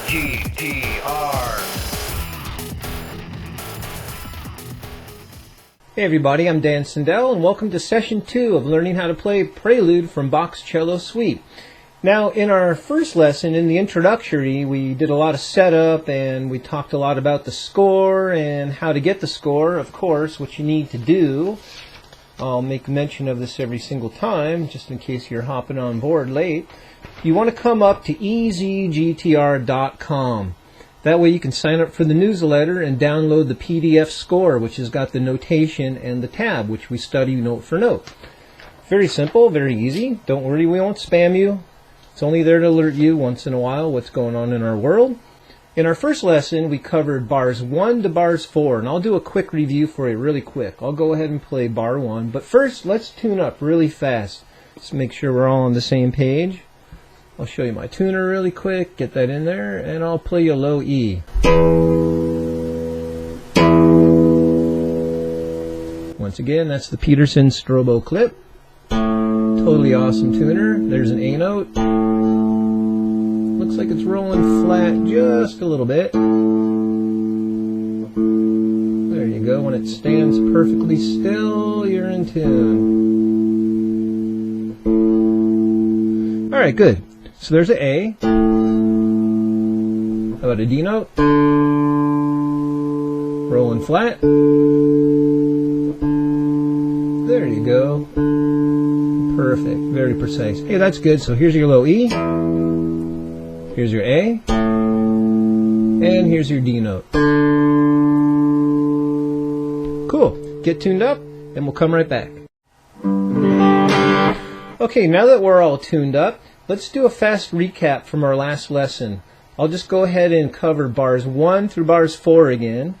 GTR. Hey everybody, I'm Dan Sindel, and welcome to Session 2 of learning how to play Prelude from Bach's Cello Suite. Now, in our first lesson, in the introductory, we did a lot of setup, and we talked a lot about the score and how to get the score, of course, what you need to do. I'll make mention of this every single time, just in case you're hopping on board late. You want to come up to ezgtr.com. That way you can sign up for the newsletter and download the PDF score, which has got the notation and the tab, which we study note for note. Very simple, very easy. Don't worry, we won't spam you. It's only there to alert you once in a while what's going on in our world. In our first lesson, we covered bars 1 to bars 4, and I'll do a quick review for you really quick. I'll go ahead and play bar 1, but first, let's tune up really fast. Just make sure we're all on the same page. I'll show you my tuner really quick, get that in there, and I'll play you a low E. Once again, that's the Peterson Strobo clip. Totally awesome tuner. There's an A note. Looks like it's rolling flat just a little bit. There you go. When it stands perfectly still, you're in tune. Alright, good. So there's an A. How about a D note? Rolling flat. There you go. Perfect. Very precise. Hey, that's good. So here's your low E. Here's your A. And here's your D note. Cool. Get tuned up, and we'll come right back. Okay, now that we're all tuned up, let's do a fast recap from our last lesson. I'll just go ahead and cover bars 1 through bars 4 again,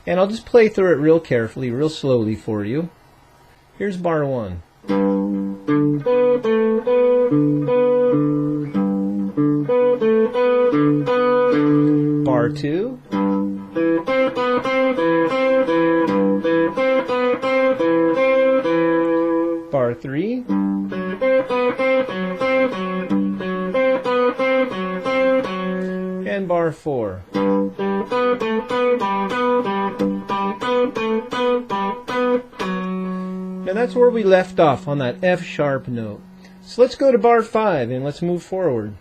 and I'll just play through it real carefully, real slowly for you. Here's bar 1. Bar 2. Bar 3. And bar 4. Now that's where we left off, on that F sharp note. So let's go to bar 5 and let's move forward.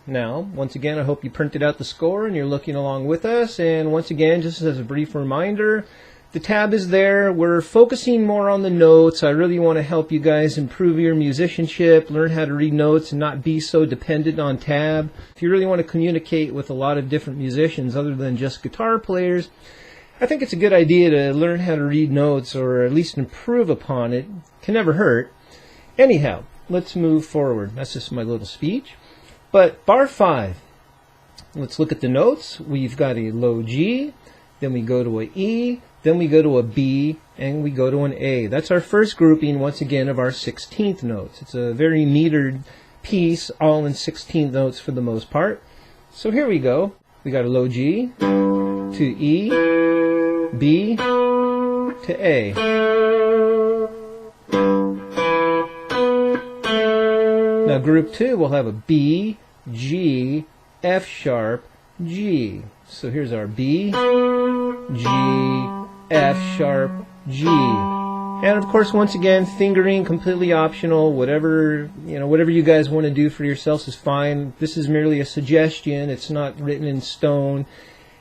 Now, once again, I hope you printed out the score and you're looking along with us. And once again, just as a brief reminder, the tab is there. We're focusing more on the notes. I really want to help you guys improve your musicianship, learn how to read notes and not be so dependent on tab. If you really want to communicate with a lot of different musicians other than just guitar players, I think it's a good idea to learn how to read notes, or at least improve upon it. Can never hurt. Anyhow, let's move forward. That's just my little speech. But bar 5, let's look at the notes. We've got a low G, then we go to a E, then we go to a B, and we go to an A. That's our first grouping, once again, of our 16th notes. It's a very metered piece, all in 16th notes for the most part. So here we go. We got a low G to E, B to A. Now group 2 will have a B, G, F sharp, G. So here's our B, G, F sharp, G. And of course, once again, fingering completely optional. Whatever you guys want to do for yourselves is fine. This is merely a suggestion. It's not written in stone.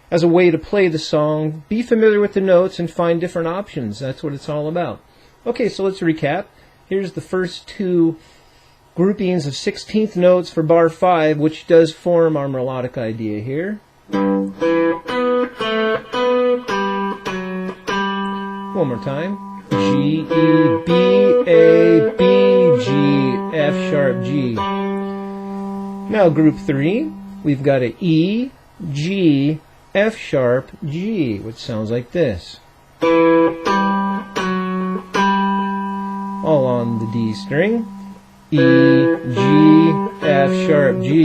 As a way to play the song, be familiar with the notes and find different options. That's what it's all about. Okay, so let's recap. Here's the first 2 groupings of 16th notes for bar 5, which does form our melodic idea here. One more time. G, E, B, A, B, G, F sharp, G. Now group 3, we've got a E, G, F sharp, G, which sounds like this. All on the D string. E, G, F sharp, G.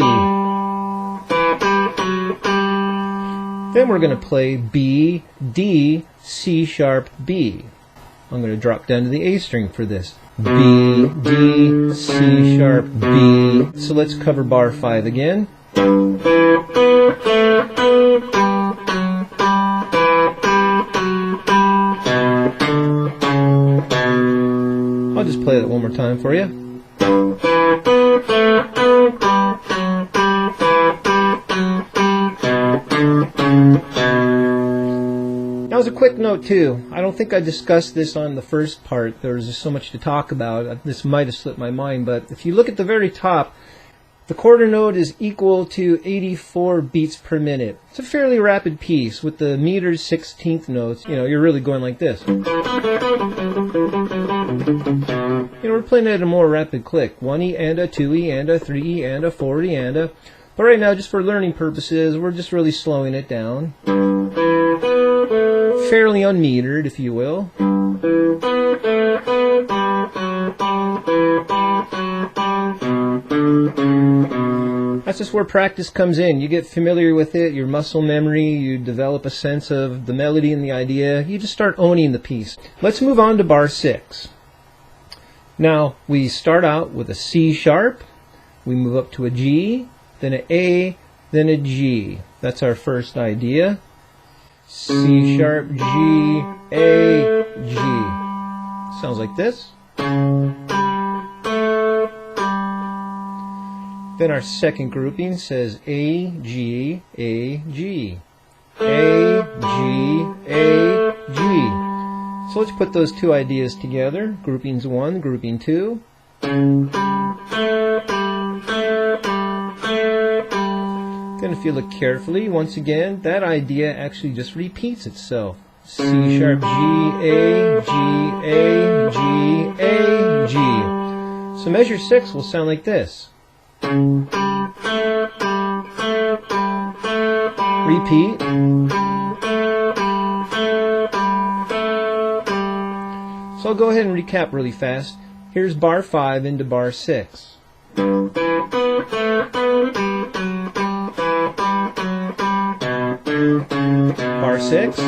Then we're going to play B, D, C sharp, B. I'm going to drop down to the A string for this. B, D, C sharp, B. So let's cover bar 5 again. time for you. Now, as a quick note too, I don't think I discussed this on the first part. There was just so much to talk about. This might have slipped my mind, but if you look at the very top, the quarter note is equal to 84 beats per minute. It's a fairly rapid piece with the meter's 16th notes. You know, you're really going like this. You know, we're playing at a more rapid click. 1E and a 2E and a 3E and a 4E and a... But right now, just for learning purposes, we're just really slowing it down. Fairly unmetered, if you will. That's just where practice comes in. You get familiar with it, your muscle memory, you develop a sense of the melody and the idea. You just start owning the piece. Let's move on to bar 6. Now, we start out with a C sharp, we move up to a G, then an A, then a G. That's our first idea. C sharp, G, A, G. Sounds like this. Then our second grouping says A, G, A, G. A, G, A, G. So let's put those two ideas together. Groupings 1, grouping 2. Then if you look carefully, once again, that idea actually just repeats itself. C sharp, G, A, G, A, G, A, G. So measure 6 will sound like this. Repeat. So I'll go ahead and recap really fast. Here's bar 5 into bar 6. Bar 6.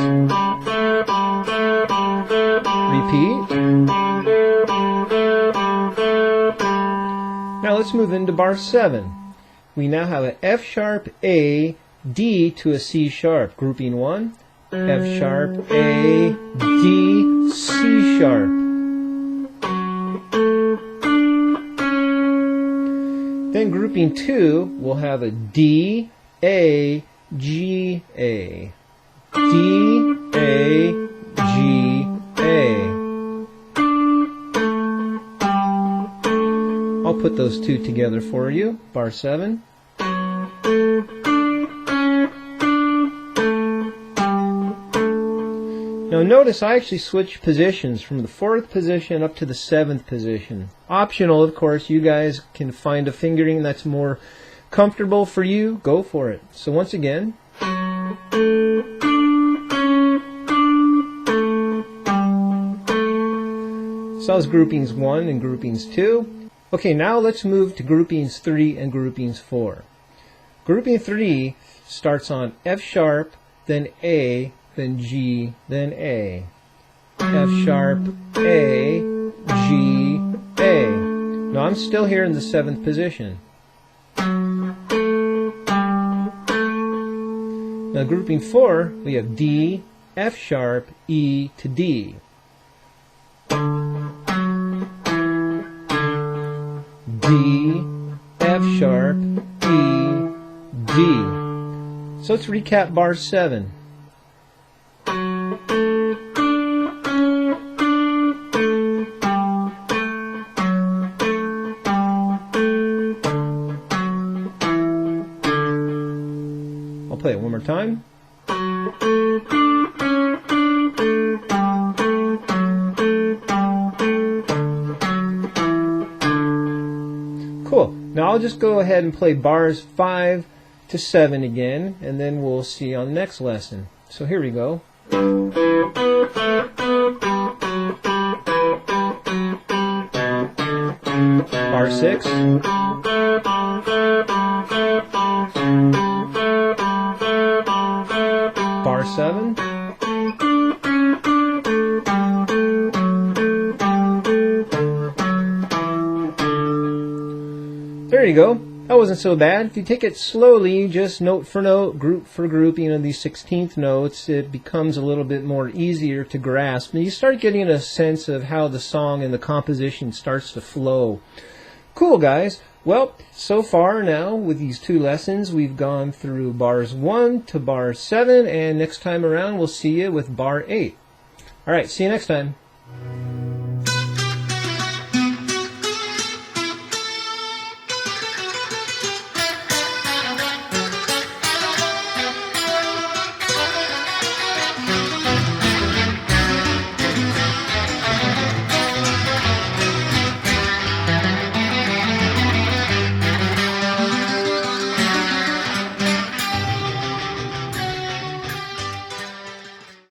Repeat. Now let's move into bar 7. We now have an F sharp, A, D to a C sharp. Grouping 1. F sharp, A, D, C sharp. Then grouping 2 will have a D, A, G, A. D, A, G, A. I'll put those two together for you. Bar 7. Now notice I actually switched positions from the 4th position up to the 7th position. Optional, of course. You guys can find a fingering that's more comfortable for you. Go for it. So once again. So that was groupings 1 and groupings 2. Okay, now let's move to groupings 3 and groupings 4. Grouping 3 starts on F sharp, then A, then G, then A. F sharp, A, G, A. Now I'm still here in the 7th position. Now grouping 4, we have D, F sharp, E to D. D, F sharp, E, D. So let's recap bar 7. I'll play it one more time. Cool. Now I'll just go ahead and play bars 5 to 7 again, and then we'll see on the next lesson. So here we go. Bar 6. Bar 7. There you go. That wasn't so bad. If you take it slowly, just note for note, group for group, these 16th notes, it becomes a little bit more easier to grasp. And you start getting a sense of how the song and the composition starts to flow. Cool, guys. Well, so far now, with these 2 lessons, we've gone through bars 1 to bar 7, and next time around, we'll see you with bar 8. All right, see you next time.